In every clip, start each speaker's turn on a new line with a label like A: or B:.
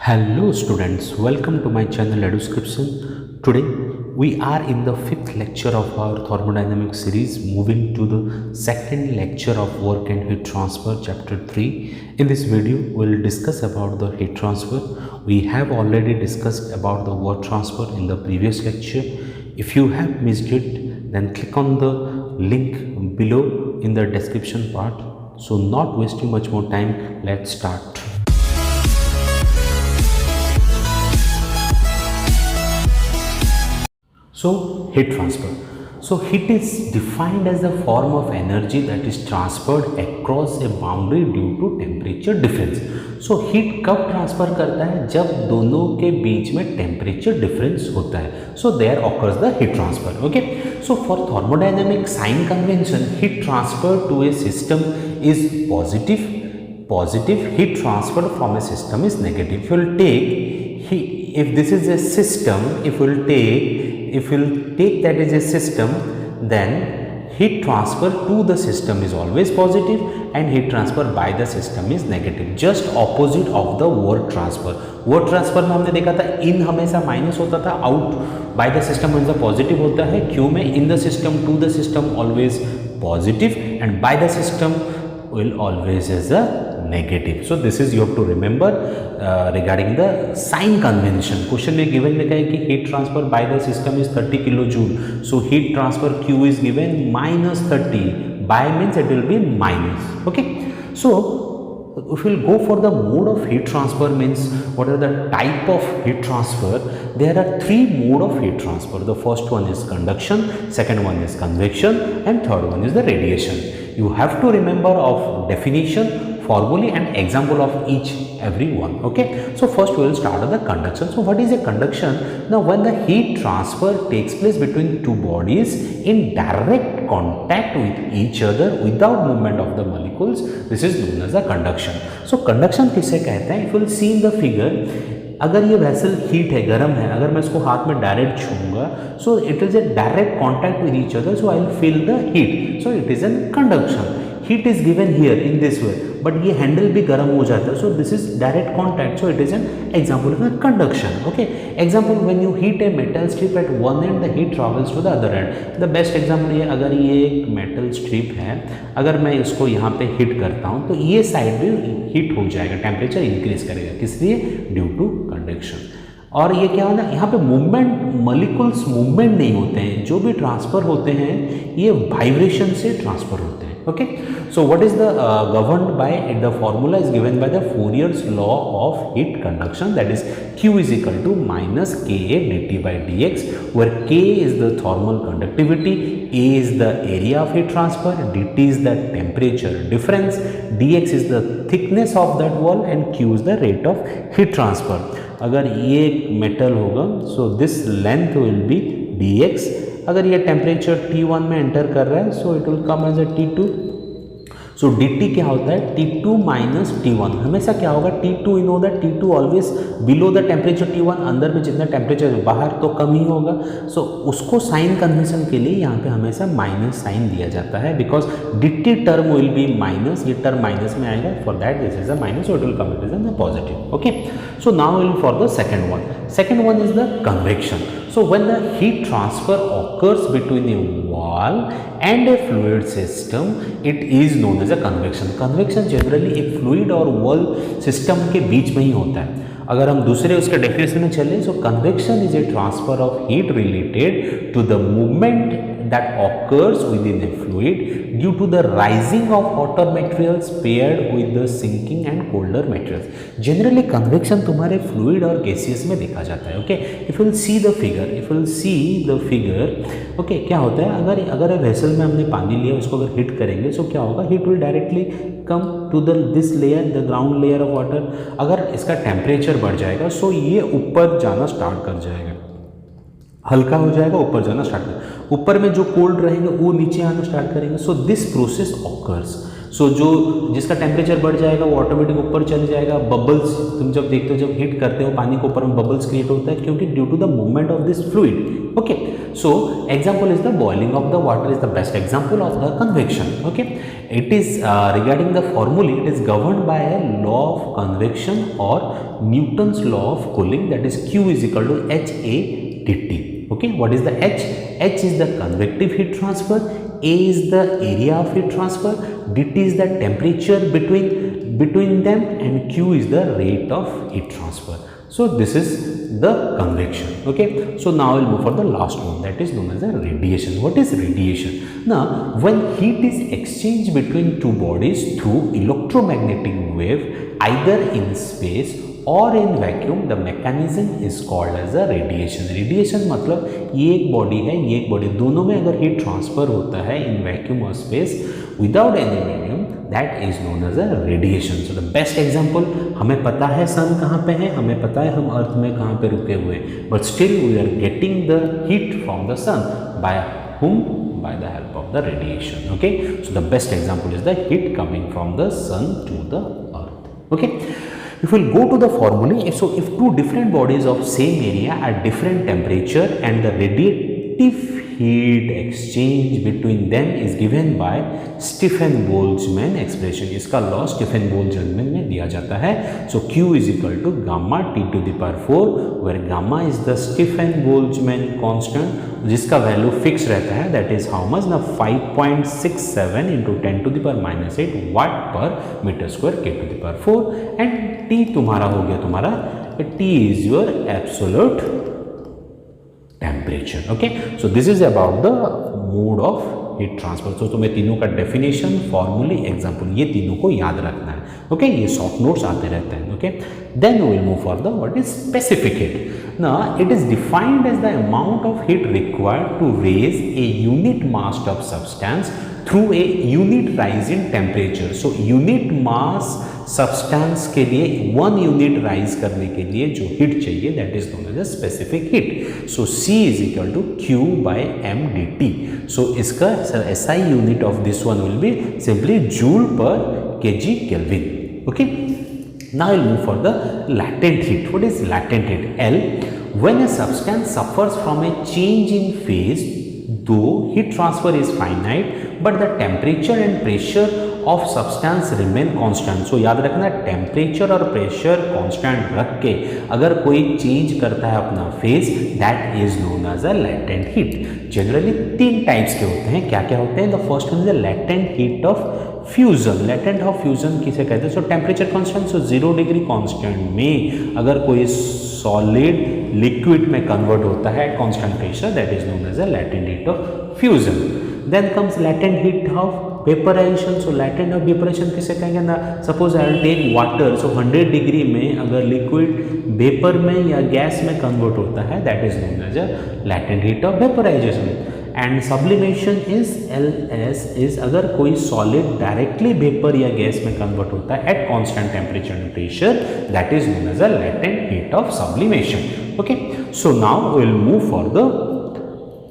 A: Hello students, welcome to my channel Eduscription. Today we are in the fifth lecture of our thermodynamics series, moving to the second lecture of work and heat transfer chapter 3. In this video we will discuss about the heat transfer. We have already discussed about the work transfer in the previous lecture. If you have missed it, then click on the link below in the description part. So not wasting much more time, let's start. So heat transfer. So heat is defined as a form of energy that is transferred across a boundary due to temperature difference. So heat कब transfer करता है? जब दोनों के बीच में temperature difference होता है. So there occurs the heat transfer. Okay. So for thermodynamic sign convention, heat transfer to a system is positive. Positive heat transfer from a system is negative. If you will take heat, if this is a system, if you will take that as a system, then heat transfer to the system is always positive and heat transfer by the system is negative. Just opposite of the work transfer. Work transfer में हमने देखा था in हमेशा minus होता था, out by the system हमेशा positive होता है. क्यों में in the system to the system always positive and by the system will always as a negative. So this is you have to remember regarding the sign convention. Question में given लिखा है कि heat transfer by the system is 30 kilojoule. So heat transfer Q is given minus 30. By means it will be minus. Okay. So if we will go for the mode of heat transfer, means what are the type of heat transfer? There are three mode of heat transfer. The first one is conduction, second one is convection, and third one is the radiation. You have to remember of definition, formulae and example of each every one. Okay. So first we will start with the conduction. So what is a conduction? Now when the heat transfer takes place between two bodies in direct contact with each other without movement of the molecules, this is known as a conduction. So conduction किसे कहते हैं? If you will see in the figure, अगर ये vessel heat है, गर्म है, अगर मैं इसको हाथ में डायरेक्ट छूंगा, so it is a direct contact with each other, so I will feel the heat. So it is an conduction. Heat is given here in this way, but ये हैंडल भी गर्म हो जाता है. So this is direct contact. So it is an example of conduction. Okay. Example when you heat a metal strip at one end the heat travels to the other and. The best example ये, अगर ये एक metal strip है, अगर मैं इसको यहाँ पे हिट करता हूँ तो ये साइड भी हीट हो जाएगा, टेम्परेचर इंक्रीज करेगा. किस लिए? Due to conduction. और ये क्या होना, यहाँ पे मूवमेंट, मॉलिक्यूल्स मूवमेंट नहीं होते हैं, जो भी ट्रांसफर होते हैं ये वाइब्रेशन से ट्रांसफर होते हैं. Okay. So what is the governed by, the formula is given by the Fourier's law of heat conduction, that is Q is equal to minus Ka dt by dx, where K is the thermal conductivity, A is the area of heat transfer, dt is the temperature difference, dx is the thickness of that wall and Q is the rate of heat transfer. अगर ये metal होगा, so this length will be dx. अगर ये temperature T1 में enter कर रहा है, so it will come as a T2. So dt क्या होता है? T2 minus T1. हमेशा क्या होगा? T2 इन होगा, T2 always below the temperature T1. अंदर में जितना टेम्परेचर है बाहर तो कम ही होगा. सो उसको साइन कन्वेंशन के लिए यहाँ पे हमेशा माइनस साइन दिया जाता है, because dt term will be minus, ये टर्म माइनस में आएगा. For that this is a minus, it will come it is a positive. Okay. So now will for the second one. Second one is the convection. So when the heat transfer occurs between a wall and a fluid system, it is known as a convection. Convection generally एक fluid और wall system के बीच में ही होता है. अगर हम दूसरे उसके डेफिनेशन में चलें, so convection is a transfer of heat related to the movement that occurs within a fluid due to the rising of hotter materials paired with the sinking and colder materials. Generally convection तुम्हारे fluid और gaseous में देखा जाता है. Okay. If you will see the figure, okay, क्या होता है, अगर वेसल में हमने पानी लिया, उसको अगर हिट करेंगे, so क्या होगा? Heat will directly come to this layer, the ground layer of water. अगर इसका टेम्परेचर बढ़ जाएगा, सो ये ऊपर जाना स्टार्ट कर जाएगा, हल्का हो जाएगा, ऊपर जाना स्टार्ट कर. ऊपर में जो कोल्ड रहेंगे वो नीचे आना स्टार्ट करेंगे. So this process occurs. So जो जिसका टेम्परेचर बढ़ जाएगा वो ऑटोमेटिक ऊपर चले जाएगा। बबल्स तुम जब देखते हो, जब हीट करते हो पानी के ऊपर में बबल्स क्रिएट होता है, क्योंकि due to the movement of this fluid. Okay, so example is the boiling of the water is the best example of the convection. Okay, it is regarding the formulae, it is governed by a law of convection or Newton's law of cooling, that is Q is equal to HA dt. Okay, what is the H? H is the convective heat transfer, A is the area of heat transfer, dt is the temperature between them, and Q is the rate of heat transfer. So this is the convection. Okay, so now we'll move for the last one, that is known as a radiation. What is radiation? Now when heat is exchanged between two bodies through electromagnetic wave either in space or in vacuum, the mechanism is called as a radiation. radiation मतलब ये एक body है, ये एक body, दोनों में अगर heat transfer होता है in vacuum or space without any medium, that is known as a radiation. So the best example, हमें पता है सन कहाँ पे है, हमें पता है हम अर्थ में कहाँ पे रुके हुए, but still we are getting the heat from the sun by whom? By the help of the radiation. Okay, so the best example is the heat coming from the sun to the earth. Okay, if we'll go to the formulae, so if two different bodies of same area at different temperature and the radiative heat exchange between them is given by Stefan-Boltzmann expression. इसका law Stefan-Boltzmann में दिया जाता है. So Q is equal to gamma T to the power 4, where gamma is the Stefan-Boltzmann constant, जिसका value fix रहता है, that is how much? ना 5.67 into 10 to the power minus 8 watt per meter square K to the power 4, and T तुम्हारा हो गया तुम्हारा, T is your absolute temperature. Okay, so this is about the mode of heat transfer. So तुम्हें तीनों का definition, formula, example, ये तीनों को याद रखना है. Okay, ये short notes आते रहते हैं. Okay, then we will move for the what is specific heat. Now it is defined as the amount of heat required to raise a unit mass of substance through a unit rise in temperature. So unit mass substance के लिए 1 unit rise करने के लिए जो heat चाहिए, that is known as a specific heat. So C is equal to Q by m dt. So इसका SI unit of this one will be simply joule per kg Kelvin. Okay, now we'll move for the latent heat. What is latent heat? L, when a substance suffers from a change in phase, though heat transfer is finite, but the temperature and pressure of substance remain constant. So याद रखना, temperature और pressure constant रख के अगर कोई change करता है अपना phase, that is known as a latent heat. Generally 3 types के होते हैं. क्या क्या होते हैं? The first one is the latent heat of fusion. Latent of fusion किसे कहते हैं? So temperature constant, so 0 degree constant में अगर कोई सॉलिड लिक्विड में कन्वर्ट होता है constant pressure, that is known as a latent heat of fusion. Then comes latent heat of vaporisation. So latent of vaporisation किसे कहेंगे ना? Suppose I will take water. So 100 degree में अगर liquid vapour में या gas में convert होता है, that is known as a latent heat of vaporisation. And sublimation is LS is अगर कोई सॉलिड डायरेक्टली वेपर या गैस में कन्वर्ट होता है at constant temperature and pressure, that is known as a latent heat of sublimation. Okay, so now we will move for the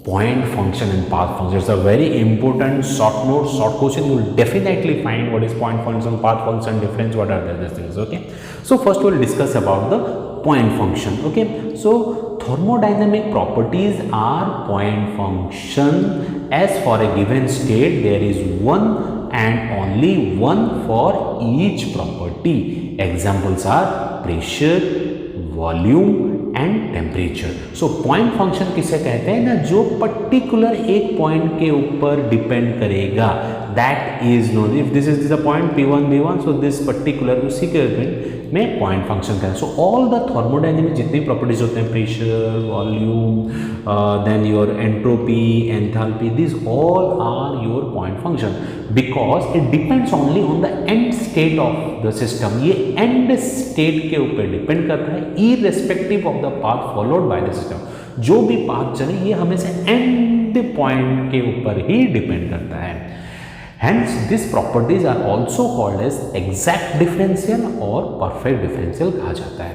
A: point function and path function. It's a very important short note, short question. You will definitely find what is point function, path function, difference, what are these things. Okay, so first we will discuss about the point function. Okay, so thermodynamic properties are point function. As for a given state, there is one and only one for each property. Examples are pressure, volume and temperature. So point function किसे कहते हैं ना? जो particular एक point के ऊपर depend करेगा, that is known. If this is the point P1 B1, so this particular उसी के में पॉइंट फंक्शन कहते हैं. सो ऑल द थर्मोडायनेमिक जितनी प्रॉपर्टीज होते हैं, pressure, volume, then your entropy, enthalpy, this all are your point function, because it depends only on the end state of the system. ये end state के ऊपर depend करता है, irrespective of the path followed by the system. जो भी path चले ये हमेशा एंड पॉइंट के ऊपर ही डिपेंड करता है. Hence, these properties are also called as exact differential और perfect differential कहा जाता है.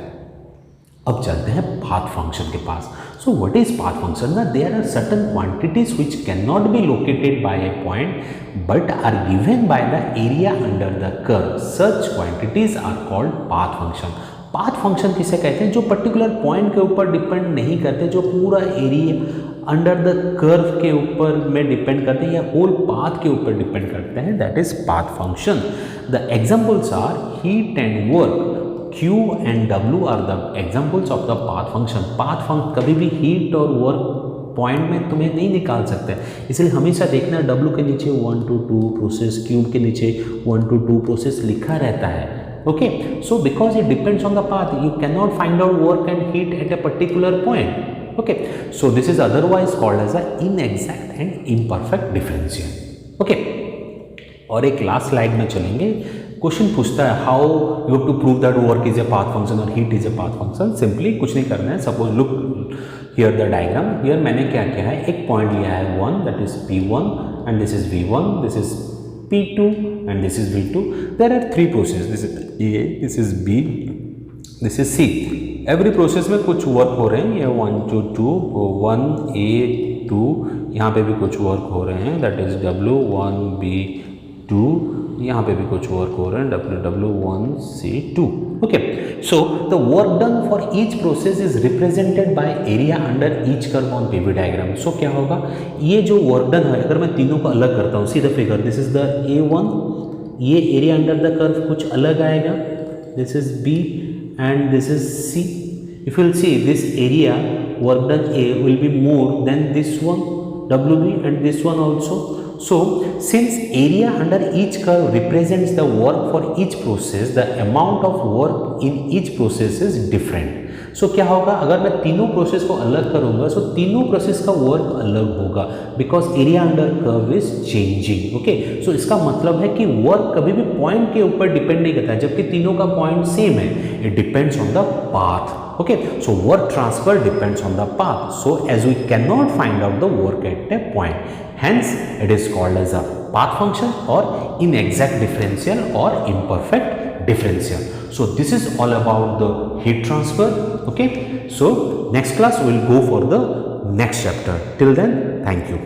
A: अब चलते हैं path function के पास. So what is path function? Now there are certain quantities which cannot be located by a point but are given by the area under the curve. Such quantities are called path function. Path function किसे कहते हैं? जो particular point के ऊपर depend नहीं करते, जो पूरा एरिया अंडर द कर्व के ऊपर में डिपेंड करते हैं या होल पाथ के ऊपर डिपेंड करते हैं, that is path function. The examples are heat and work. Q and W are the examples of the path function. Path function कभी भी हीट और वर्क पॉइंट में तुम्हें नहीं निकाल सकते, इसलिए हमेशा देखना W के नीचे 1 to 2 प्रोसेस, Q के नीचे 1 to 2 प्रोसेस लिखा रहता है. Okay, so because it depends on the path, you cannot find out work and heat at a particular point. Okay, so this is otherwise called as a inexact and imperfect differential. Okay, और एक last slide में चलेंगे. Question पूछता है how you have to prove that work is a path function और heat is a path function. Simply कुछ नहीं करना है. Suppose look here the diagram. Here मैंने क्या किया है, एक पॉइंट लिया है 1, that is P1 and this is V1, this is P2 and this is V2. There are 3 processes. This is A, this is B, this is C. Every process में कुछ work हो रहे हैं. ये 1 to 2, 1 A 2, यहाँ पे भी कुछ वर्क हो रहे हैं, that is W 1 B 2. यहाँ पे भी कुछ वर्क हो रहे हैं, W 1 C 2. Okay, so the work done for each process is represented by area under each curve on PV diagram. So क्या होगा, ये जो वर्क डन है अगर मैं तीनों को अलग करता हूँ, see the figure, this is the A1, ये एरिया अंडर द कर्व कुछ अलग आएगा, this is B and this is C. If you will see this area work done A will be more than this one WB and this one also. So since area under each curve represents the work for each process, the amount of work in each process is different. So क्या होगा, अगर मैं तीनों process को अलग करूंगा so तीनों process का वर्क अलग होगा because area under curve is changing. Okay, so इसका मतलब है कि वर्क कभी भी पॉइंट के ऊपर डिपेंड नहीं करता है, जबकि तीनों का पॉइंट सेम है. It depends on the path. Okay, so work transfer depends on the path. So as we cannot find out the work at a point, hence it is called as a path function or inexact differential or imperfect differential. So this is all about the heat transfer. Okay, so next class we will go for the next chapter. Till then, thank you.